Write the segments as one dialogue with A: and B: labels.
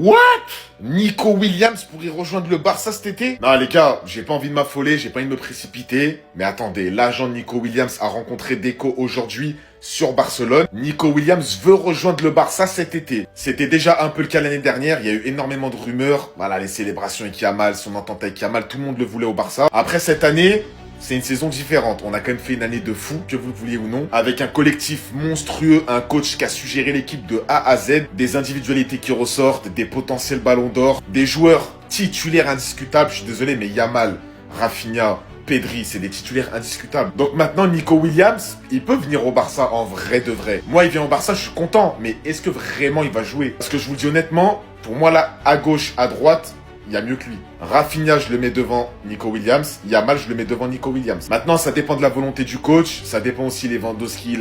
A: What? Nico Williams pourrait rejoindre le Barça cet été? Non les gars, j'ai pas envie de m'affoler, j'ai pas envie de me précipiter. Mais attendez, l'agent de Nico Williams a rencontré Deco aujourd'hui sur Barcelone. Nico Williams veut rejoindre le Barça cet été. C'était déjà un peu le cas l'année dernière, il y a eu énormément de rumeurs. Voilà, les célébrations avec Yamal, son entente avec Yamal, tout le monde le voulait au Barça. Après cette année, c'est une saison différente. On a quand même fait une année de fou, que vous le vouliez ou non, avec un collectif monstrueux, un coach qui a su gérer l'équipe de A à Z, des individualités qui ressortent, des potentiels ballons d'or, des joueurs titulaires indiscutables. Je suis désolé, mais Yamal, Rafinha, Pedri, c'est des titulaires indiscutables. Donc maintenant, Nico Williams, il peut venir au Barça en vrai de vrai. Moi, il vient au Barça, je suis content, mais est-ce que vraiment il va jouer? Parce que je vous le dis honnêtement, pour moi là, à gauche, à droite, il y a mieux que lui. Rafinha, je le mets devant Nico Williams. Yamal, je le mets devant Nico Williams. Maintenant, ça dépend de la volonté du coach. Ça dépend aussi Lewandowski.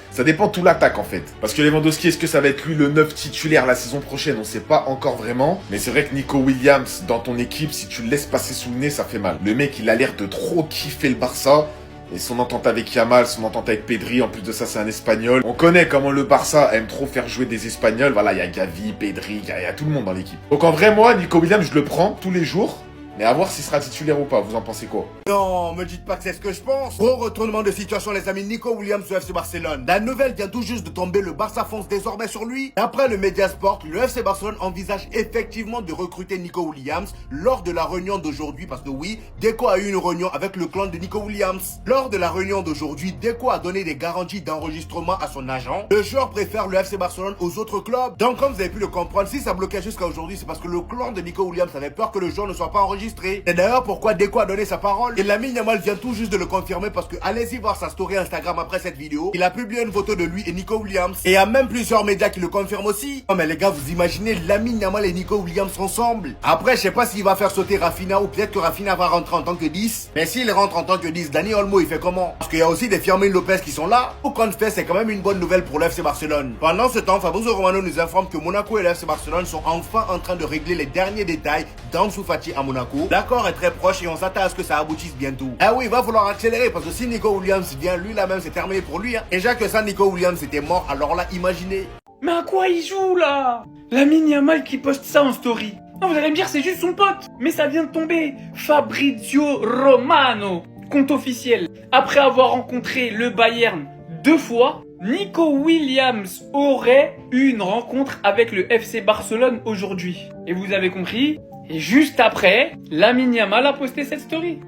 A: Ça dépend tout l'attaque, en fait. Parce que Lewandowski, est-ce que ça va être lui le 9 titulaire la saison prochaine? On sait pas encore vraiment. Mais c'est vrai que Nico Williams, dans ton équipe, si tu le laisses passer sous le nez, ça fait mal. Le mec, il a l'air de trop kiffer le Barça. Et son entente avec Yamal, son entente avec Pedri, en plus de ça, c'est un Espagnol. On connaît comment le Barça aime trop faire jouer des Espagnols. Voilà, il y a Gavi, Pedri, il y a tout le monde dans l'équipe. Donc en vrai, moi, Nico Williams, je le prends tous les jours. Mais à voir s'il sera titulaire ou pas, vous en pensez quoi?
B: Non, me dites pas que c'est ce que je pense. Gros retournement de situation, les amis. Nico Williams au FC Barcelone. La nouvelle vient tout juste de tomber, le Barça fonce désormais sur lui. D'après le Mediasport, le FC Barcelone envisage effectivement de recruter Nico Williams lors de la réunion d'aujourd'hui. Parce que oui, Deco a eu une réunion avec le clan de Nico Williams. Lors de la réunion d'aujourd'hui, Deco a donné des garanties d'enregistrement à son agent. Le joueur préfère le FC Barcelone aux autres clubs. Donc comme vous avez pu le comprendre, si ça bloquait jusqu'à aujourd'hui, c'est parce que le clan de Nico Williams avait peur que le joueur ne soit pas enregistré. C'est d'ailleurs pourquoi Deco a donné sa parole. Et Lamine Yamal vient tout juste de le confirmer parce que allez-y voir sa story Instagram après cette vidéo. Il a publié une photo de lui et Nico Williams. Et il y a même plusieurs médias qui le confirment aussi. Oh mais les gars, vous imaginez Lamine Yamal et Nico Williams ensemble? Après, je sais pas s'il va faire sauter Rafinha ou peut-être que Rafinha va rentrer en tant que 10. Mais s'il rentre en tant que 10, Dani Olmo il fait comment? Parce qu'il y a aussi des Firmino Lopez qui sont là. Au compte fait, c'est quand même une bonne nouvelle pour l'FC Barcelone. Pendant ce temps, Fabrizio Romano nous informe que Monaco et l'FC Barcelone sont enfin en train de régler les derniers détails d'Ansu Fati à Monaco. L'accord est très proche et on s'attend à ce que ça aboutisse bientôt. Ah oui, il va falloir accélérer parce que si Nico Williams vient, lui là même c'est terminé pour lui. Déjà que ça, Nico Williams était mort, alors là, imaginez.
C: Mais à quoi il joue là? Lamine Yamal qui poste ça en story. Non, vous allez me dire c'est juste son pote. Mais ça vient de tomber. Fabrizio Romano, compte officiel. Après avoir rencontré le Bayern 2 fois, Nico Williams aurait eu une rencontre avec le FC Barcelone aujourd'hui. Et vous avez compris? Et juste après, Lamine Yamal a posté cette story.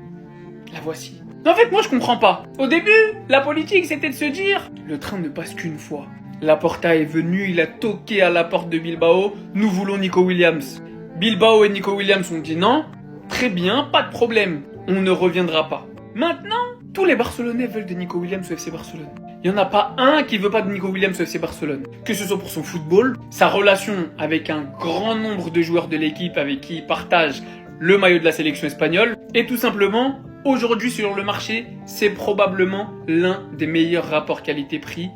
C: La voici. En fait, moi je comprends pas. Au début, la politique c'était de se dire le train ne passe qu'une fois. Laporta est venu, il a toqué à la porte de Bilbao. Nous voulons Nico Williams. Bilbao et Nico Williams ont dit non. Très bien, pas de problème. On ne reviendra pas. Maintenant, tous les Barcelonais veulent de Nico Williams au FC Barcelone. Il n'y en a pas un qui veut pas de Nico Williams au FC Barcelone. Que ce soit pour son football, sa relation avec un grand nombre de joueurs de l'équipe avec qui il partage le maillot de la sélection espagnole, et tout simplement, aujourd'hui sur le marché, c'est probablement l'un des meilleurs rapports qualité-prix,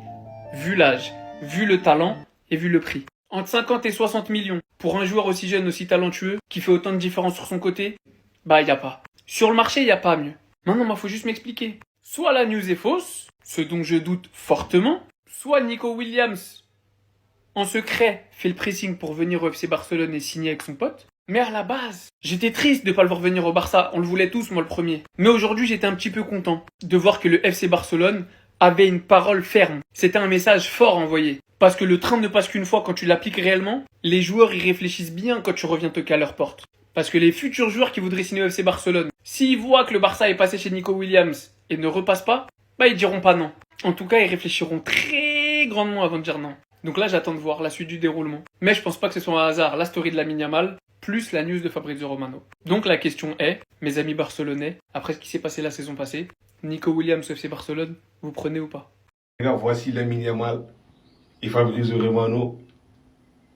C: vu l'âge, vu le talent et vu le prix. Entre 50 et 60 millions, pour un joueur aussi jeune, aussi talentueux, qui fait autant de différence sur son côté, bah y a pas. Sur le marché, y a pas mieux. Maintenant, moi, faut juste m'expliquer. Soit la news est fausse, ce dont je doute fortement, soit Nico Williams, en secret, fait le pressing pour venir au FC Barcelone et signer avec son pote. Mais à la base, j'étais triste de pas le voir venir au Barça, on le voulait tous, moi le premier. Mais aujourd'hui, j'étais un petit peu content de voir que le FC Barcelone avait une parole ferme. C'était un message fort envoyé. Parce que le train ne passe qu'une fois quand tu l'appliques réellement, les joueurs y réfléchissent bien quand tu reviens toquer à leur porte. Parce que les futurs joueurs qui voudraient signer au FC Barcelone, s'ils voient que le Barça est passé chez Nico Williams et ne repasse pas, bah ils diront pas non. En tout cas, ils réfléchiront très grandement avant de dire non. Donc là, j'attends de voir la suite du déroulement. Mais je pense pas que ce soit un hasard, la story de Lamine Yamal, plus la news de Fabrizio Romano. Donc la question est, mes amis barcelonais, après ce qui s'est passé la saison passée, Nico Williams au FC Barcelone, vous prenez ou pas?
D: Regarde, voici Lamine Yamal et Fabrizio Romano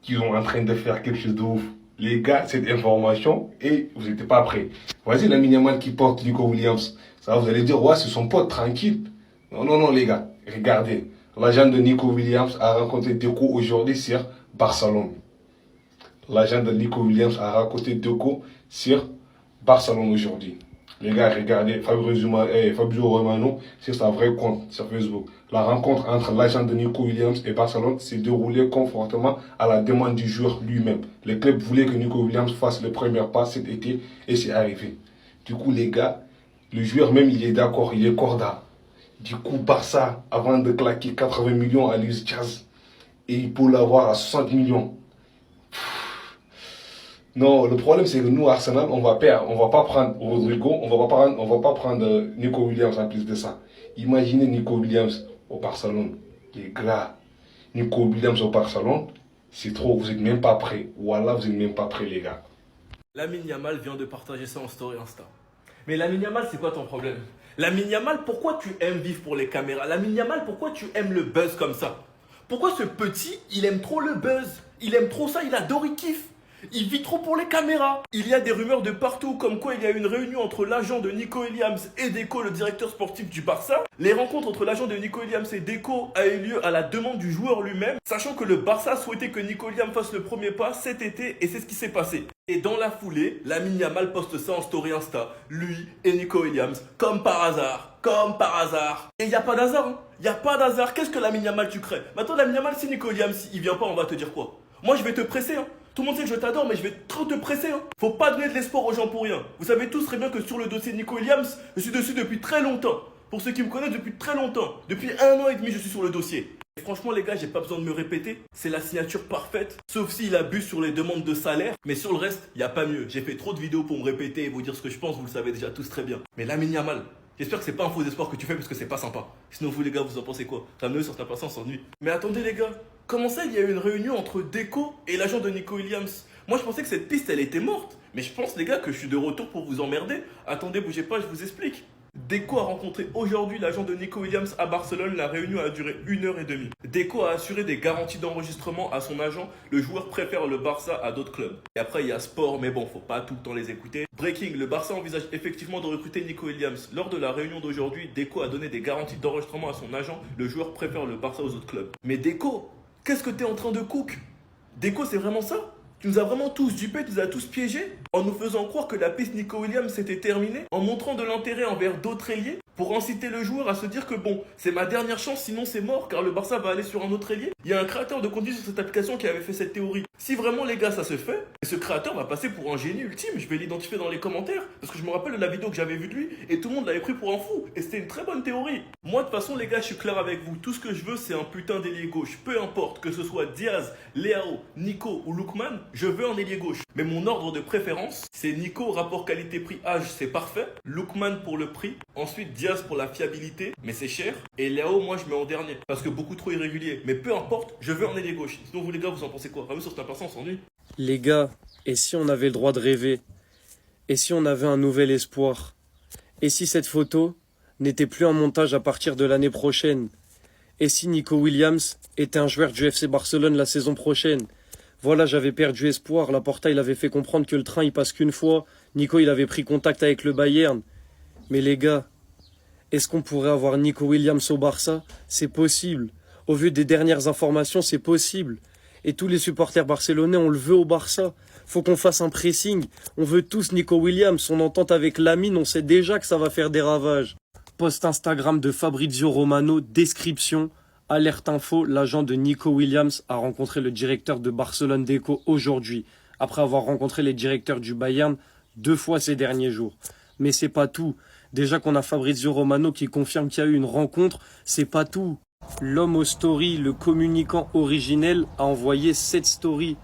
D: qui sont en train de faire quelque chose de ouf. Les gars, cette information, et vous n'étiez pas prêts. Voici Lamine Yamal qui porte Nico Williams. Ça, vous allez dire, ouais, c'est son pote, tranquille. Non, non, non, les gars, regardez. L'agent de Nico Williams a rencontré Deco aujourd'hui sur Barcelone. L'agent de Nico Williams a rencontré Deco sur Barcelone aujourd'hui. Les gars, regardez Fabrizio Romano sur sa vraie compte sur Facebook. La rencontre entre l'agent de Nico Williams et Barcelone s'est déroulée conformément à la demande du joueur lui-même. Le club voulait que Nico Williams fasse le premier pas cet été et c'est arrivé. Du coup, les gars, le joueur même, il est d'accord, il est corda. Du coup, Barça, avant de claquer 80 millions à Luis Diaz, et il peut l'avoir à 60 millions. Non, le problème c'est que nous, Arsenal, on va perdre. On va pas prendre Rodrigo, on va pas prendre Nico Williams en plus de ça. Imaginez Nico Williams au Barcelone. Les gars, Nico Williams au Barcelone, c'est trop, vous êtes même pas prêts. Voilà, vous êtes même pas prêts, les gars.
E: Lamine Yamal vient de partager ça en story Insta. Mais Lamine Yamal, c'est quoi ton problème? Lamine Yamal, pourquoi tu aimes vivre pour les caméras? Lamine Yamal, pourquoi tu aimes le buzz comme ça? Pourquoi ce petit, il aime trop le buzz? Il aime trop ça, il adore, il kiffe. Il vit trop pour les caméras. Il y a des rumeurs de partout comme quoi il y a eu une réunion entre l'agent de Nico Williams et Deco, le directeur sportif du Barça. Les rencontres entre l'agent de Nico Williams et Deco a eu lieu à la demande du joueur lui-même, sachant que le Barça souhaitait que Nico Williams fasse le premier pas cet été et c'est ce qui s'est passé. Et dans la foulée, Lamine Yamal poste ça en story Insta, lui et Nico Williams, comme par hasard. Comme par hasard. Et il n'y a pas d'hasard, hein. Il n'y a pas d'hasard. Qu'est-ce que Lamine Yamal tu crées? Maintenant, Lamine Yamal, si Nico Williams, il vient pas, on va te dire quoi? Moi, je vais te presser, hein. Tout le monde sait que je t'adore, mais je vais trop te presser, hein. Faut pas donner de l'espoir aux gens pour rien. Vous savez tous très bien que sur le dossier Nico Williams, je suis dessus depuis très longtemps. Pour ceux qui me connaissent, depuis très longtemps. Depuis 1 an et demi, je suis sur le dossier. Et franchement, les gars, j'ai pas besoin de me répéter. C'est la signature parfaite. Sauf s'il abuse sur les demandes de salaire. Mais sur le reste, y a pas mieux. J'ai fait trop de vidéos pour me répéter et vous dire ce que je pense. Vous le savez déjà tous très bien. Mais Lamine Yamal, j'espère que c'est pas un faux espoir que tu fais parce que c'est pas sympa. Sinon, vous les gars, vous en pensez quoi? Ramenez sur ta patience s'ennuie. Mais attendez, les gars. Comment ça, il y a eu une réunion entre Deco et l'agent de Nico Williams? Moi, je pensais que cette piste, elle était morte. Mais je pense, les gars, que je suis de retour pour vous emmerder. Attendez, bougez pas, je vous explique. Deco a rencontré aujourd'hui l'agent de Nico Williams à Barcelone. La réunion a duré 1h30. Deco a assuré des garanties d'enregistrement à son agent. Le joueur préfère le Barça à d'autres clubs. Et après, il y a sport, mais bon, faut pas tout le temps les écouter. Breaking, le Barça envisage effectivement de recruter Nico Williams. Lors de la réunion d'aujourd'hui, Deco a donné des garanties d'enregistrement à son agent. Le joueur préfère le Barça aux autres clubs. Mais Deco, qu'est-ce que t'es en train de cook? Deco, c'est vraiment ça? Tu nous as vraiment tous dupés, tu nous as tous piégés en nous faisant croire que la piste Nico Williams s'était terminée, en montrant de l'intérêt envers d'autres ailiers pour inciter le joueur à se dire que bon, c'est ma dernière chance, sinon c'est mort car le Barça va aller sur un autre ailier. Il y a un créateur de contenu sur cette application qui avait fait cette théorie. Si vraiment les gars ça se fait, ce créateur va passer pour un génie ultime, je vais l'identifier dans les commentaires parce que je me rappelle de la vidéo que j'avais vue de lui et tout le monde l'avait pris pour un fou et c'était une très bonne théorie. Moi de toute façon les gars, je suis clair avec vous, tout ce que je veux c'est un putain d'ailier gauche, peu importe que ce soit Diaz, Leao, Nico ou Lookman, je veux un ailier gauche. Mais mon ordre de préférence, c'est Nico, rapport qualité-prix-âge, c'est parfait. Lookman pour le prix. Ensuite, Diaz pour la fiabilité, mais c'est cher. Et Léo, moi, je mets en dernier, parce que beaucoup trop irrégulier. Mais peu importe, je veux un ailier gauche. Sinon, vous les gars, vous en pensez quoi? Vraiment, sur cette personne, on s'ennuie.
F: Les gars, et si on avait le droit de rêver? Et si on avait un nouvel espoir? Et si cette photo n'était plus un montage à partir de l'année prochaine? Et si Nico Williams était un joueur du FC Barcelone la saison prochaine? Voilà, j'avais perdu espoir. Laporta, il avait fait comprendre que le train, il passe qu'une fois. Nico, il avait pris contact avec le Bayern. Mais les gars, est-ce qu'on pourrait avoir Nico Williams au Barça? C'est possible. Au vu des dernières informations, c'est possible. Et tous les supporters barcelonais, on le veut au Barça. Faut qu'on fasse un pressing. On veut tous Nico Williams. Son entente avec Lamine, on sait déjà que ça va faire des ravages. Post Instagram de Fabrizio Romano, description. Alerte info, l'agent de Nico Williams a rencontré le directeur de Barcelone Deco aujourd'hui, après avoir rencontré les directeurs du Bayern 2 fois ces derniers jours. Mais c'est pas tout. Déjà qu'on a Fabrizio Romano qui confirme qu'il y a eu une rencontre, c'est pas tout. L'homme aux stories, le communicant originel, a envoyé cette story.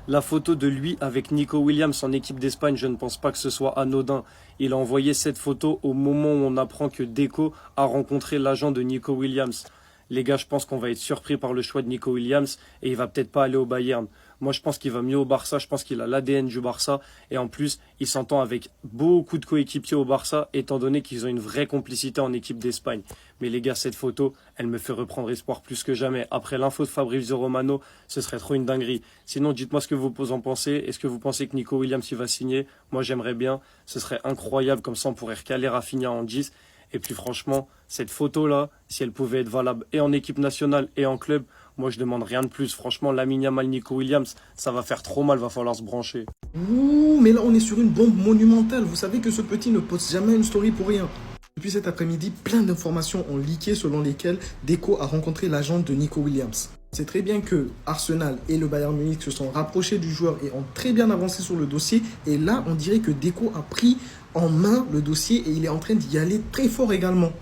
F: La photo de lui avec Nico Williams en équipe d'Espagne, je ne pense pas que ce soit anodin. Il a envoyé cette photo au moment où on apprend que Deco a rencontré l'agent de Nico Williams. Les gars, je pense qu'on va être surpris par le choix de Nico Williams et il va peut-être pas aller au Bayern. Moi, je pense qu'il va mieux au Barça. Je pense qu'il a l'ADN du Barça. Et en plus, il s'entend avec beaucoup de coéquipiers au Barça, étant donné qu'ils ont une vraie complicité en équipe d'Espagne. Mais les gars, cette photo, elle me fait reprendre espoir plus que jamais. Après l'info de Fabrizio Romano, ce serait trop une dinguerie. Sinon, dites-moi ce que vous en pensez. Est-ce que vous pensez que Nico Williams, il va signer? Moi, j'aimerais bien. Ce serait incroyable. Comme ça, on pourrait recaler Rafinha en 10. Et puis franchement, cette photo-là, si elle pouvait être valable et en équipe nationale et en club, moi je demande rien de plus. Franchement, Lamine Yamal, Nico Williams, ça va faire trop mal, va falloir se brancher.
G: Ouh, mais là on est sur une bombe monumentale. Vous savez que ce petit ne poste jamais une story pour rien. Depuis cet après-midi, plein d'informations ont leaké selon lesquelles Deco a rencontré l'agent de Nico Williams. C'est très bien que Arsenal et le Bayern Munich se sont rapprochés du joueur et ont très bien avancé sur le dossier. Et là, on dirait que Deco a pris en main le dossier et il est en train d'y aller très fort également.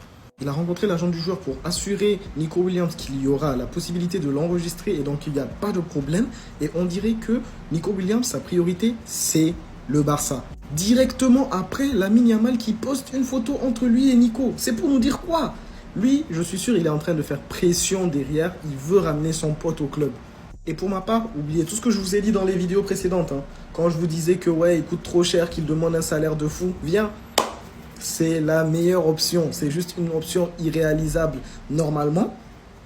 G: Il a rencontré l'agent du joueur pour assurer Nico Williams qu'il y aura la possibilité de l'enregistrer et donc il n'y a pas de problème. Et on dirait que Nico Williams, sa priorité, c'est le Barça. Directement après, Lamine Yamal qui poste une photo entre lui et Nico. C'est pour nous dire quoi? Lui, je suis sûr, il est en train de faire pression derrière. Il veut ramener son pote au club. Et pour ma part, oubliez tout ce que je vous ai dit dans les vidéos précédentes. Quand je vous disais que ouais, il coûte trop cher, qu'il demande un salaire de fou, viens. C'est la meilleure option. C'est juste une option irréalisable normalement.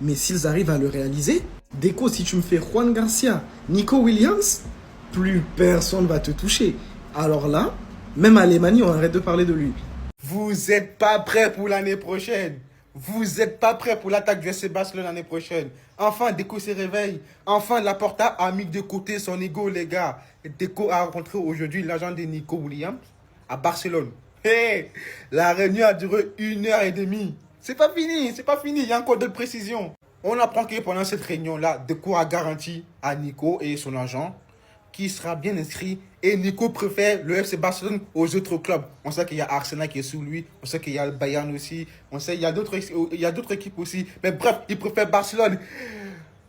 G: Mais s'ils arrivent à le réaliser, Deco, si tu me fais Juan Garcia, Nico Williams, plus personne va te toucher. Alors là, même Alemany, on arrête de parler de lui.
B: Vous n'êtes pas prêts pour l'année prochaine. Vous n'êtes pas prêts pour l'attaque du FC Barcelone l'année prochaine. Enfin, Deco se réveille. Enfin, Laporta a mis de côté son ego, les gars. Deco a rencontré aujourd'hui l'agent de Nico Williams à Barcelone. Hey, la réunion a duré 1h30. C'est pas fini, c'est pas fini. Il y a encore d'autres précisions. On apprend que pendant cette réunion-là, Deco a garanti à Nico et son agent qui sera bien inscrit. Et Nico préfère le FC Barcelone aux autres clubs. On sait qu'il y a Arsenal qui est sous lui. On sait qu'il y a le Bayern aussi. On sait qu'il y a d'autres équipes aussi. Mais bref, il préfère Barcelone.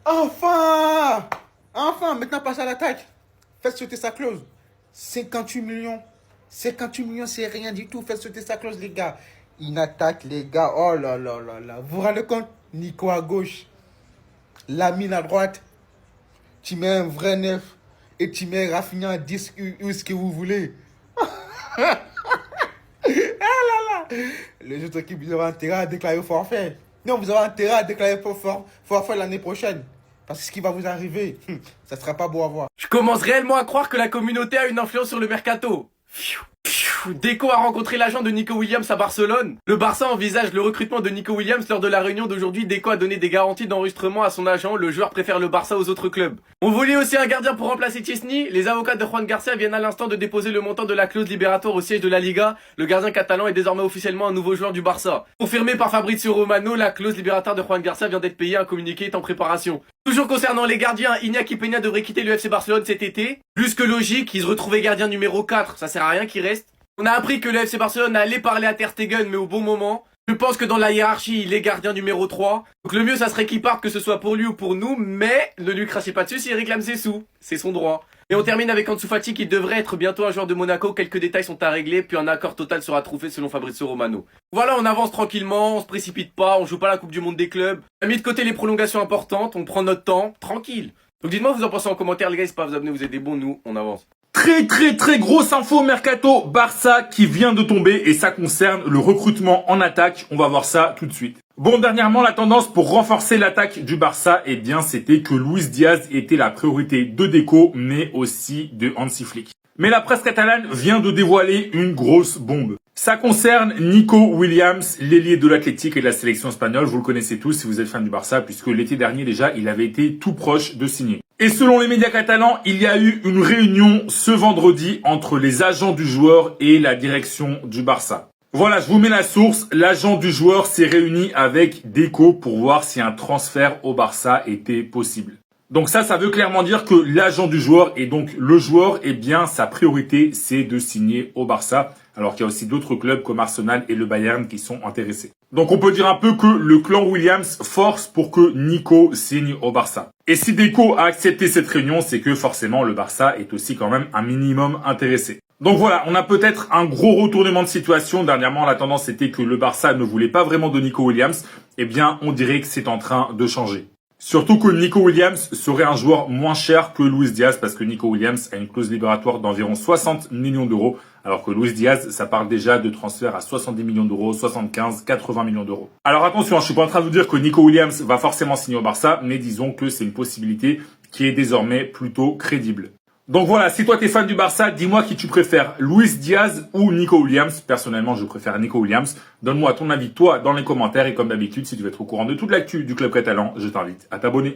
B: Enfin! Enfin, maintenant passe à l'attaque. Faites sauter sa clause. 58 millions. 58 millions, c'est rien du tout. Faites sauter sa clause, les gars. Une attaque, les gars. Oh là là là là. Vous vous rendez compte? Nico à gauche. Lamine à droite. Tu mets un vrai neuf. Et tu mets Rafinha à 10 ou ce que vous voulez. Ah là là. Les autres équipes, ils auront intérêt à déclarer forfait. Non, vous aurez intérêt à déclarer forfait l'année prochaine. Parce que ce qui va vous arriver, ça sera pas beau à voir.
E: Je commence réellement à croire que la communauté a une influence sur le mercato. Deco a rencontré l'agent de Nico Williams à Barcelone. Le Barça envisage le recrutement de Nico Williams lors de la réunion d'aujourd'hui. Deco a donné des garanties d'enregistrement à son agent. Le joueur préfère le Barça aux autres clubs. On voulait aussi un gardien pour remplacer Chesney. Les avocats de Juan Garcia viennent à l'instant de déposer le montant de la clause libératoire au siège de la Liga. Le gardien catalan est désormais officiellement un nouveau joueur du Barça. Confirmé par Fabrizio Romano, la clause libératoire de Juan Garcia vient d'être payée. Un communiqué est en préparation. Toujours concernant les gardiens, Iñaki Peña devrait quitter le FC Barcelone cet été. Plus que logique, il se retrouvait gardien numéro 4. Ça sert à rien qu'il reste. On a appris que le FC Barcelone allait parler à Ter Stegen, mais au bon moment. Je pense que dans la hiérarchie, il est gardien numéro 3. Donc le mieux, ça serait qu'il parte, que ce soit pour lui ou pour nous, mais ne lui crachez pas dessus s'il réclame ses sous. C'est son droit. Et on termine avec Ansu Fati qui devrait être bientôt un joueur de Monaco. Quelques détails sont à régler, puis un accord total sera trouvé selon Fabrizio Romano. Voilà, on avance tranquillement, on se précipite pas, on joue pas la Coupe du Monde des clubs. On a mis de côté les prolongations importantes, on prend notre temps, tranquille. Donc dites-moi vous en pensez en commentaire les gars, n'hésitez pas à vous abonner, vous êtes des bons, nous, on avance.
H: Très grosse info mercato Barça qui vient de tomber et ça concerne le recrutement en attaque. On va voir ça tout de suite. Bon, dernièrement, la tendance pour renforcer l'attaque du Barça, eh bien, c'était que Luis Diaz était la priorité de Deco, mais aussi de Hansi Flick. Mais la presse catalane vient de dévoiler une grosse bombe. Ça concerne Nico Williams, l'ailier de l'Athletic et de la sélection espagnole. Vous le connaissez tous si vous êtes fan du Barça, puisque l'été dernier déjà, il avait été tout proche de signer. Et selon les médias catalans, il y a eu une réunion ce vendredi entre les agents du joueur et la direction du Barça. Voilà, je vous mets la source. L'agent du joueur s'est réuni avec Deco pour voir si un transfert au Barça était possible. Donc ça veut clairement dire que l'agent du joueur et donc le joueur, eh bien, sa priorité, c'est de signer au Barça. Alors qu'il y a aussi d'autres clubs comme Arsenal et le Bayern qui sont intéressés. Donc on peut dire un peu que le clan Williams force pour que Nico signe au Barça. Et si Deco a accepté cette réunion, c'est que forcément le Barça est aussi quand même un minimum intéressé. Donc voilà, on a peut-être un gros retournement de situation. Dernièrement, la tendance était que le Barça ne voulait pas vraiment de Nico Williams. Eh bien, on dirait que c'est en train de changer. Surtout que Nico Williams serait un joueur moins cher que Luis Diaz parce que Nico Williams a une clause libératoire d'environ 60 millions d'euros alors que Luis Diaz, ça parle déjà de transfert à 70 millions d'euros, 75, 80 millions d'euros. Alors attention, je suis pas en train de vous dire que Nico Williams va forcément signer au Barça, mais disons que c'est une possibilité qui est désormais plutôt crédible. Donc voilà, si toi t'es fan du Barça, dis-moi qui tu préfères, Luis Diaz ou Nico Williams. Personnellement, je préfère Nico Williams. Donne-moi ton avis, toi, dans les commentaires. Et comme d'habitude, si tu veux être au courant de toute l'actu du club catalan, je t'invite à t'abonner.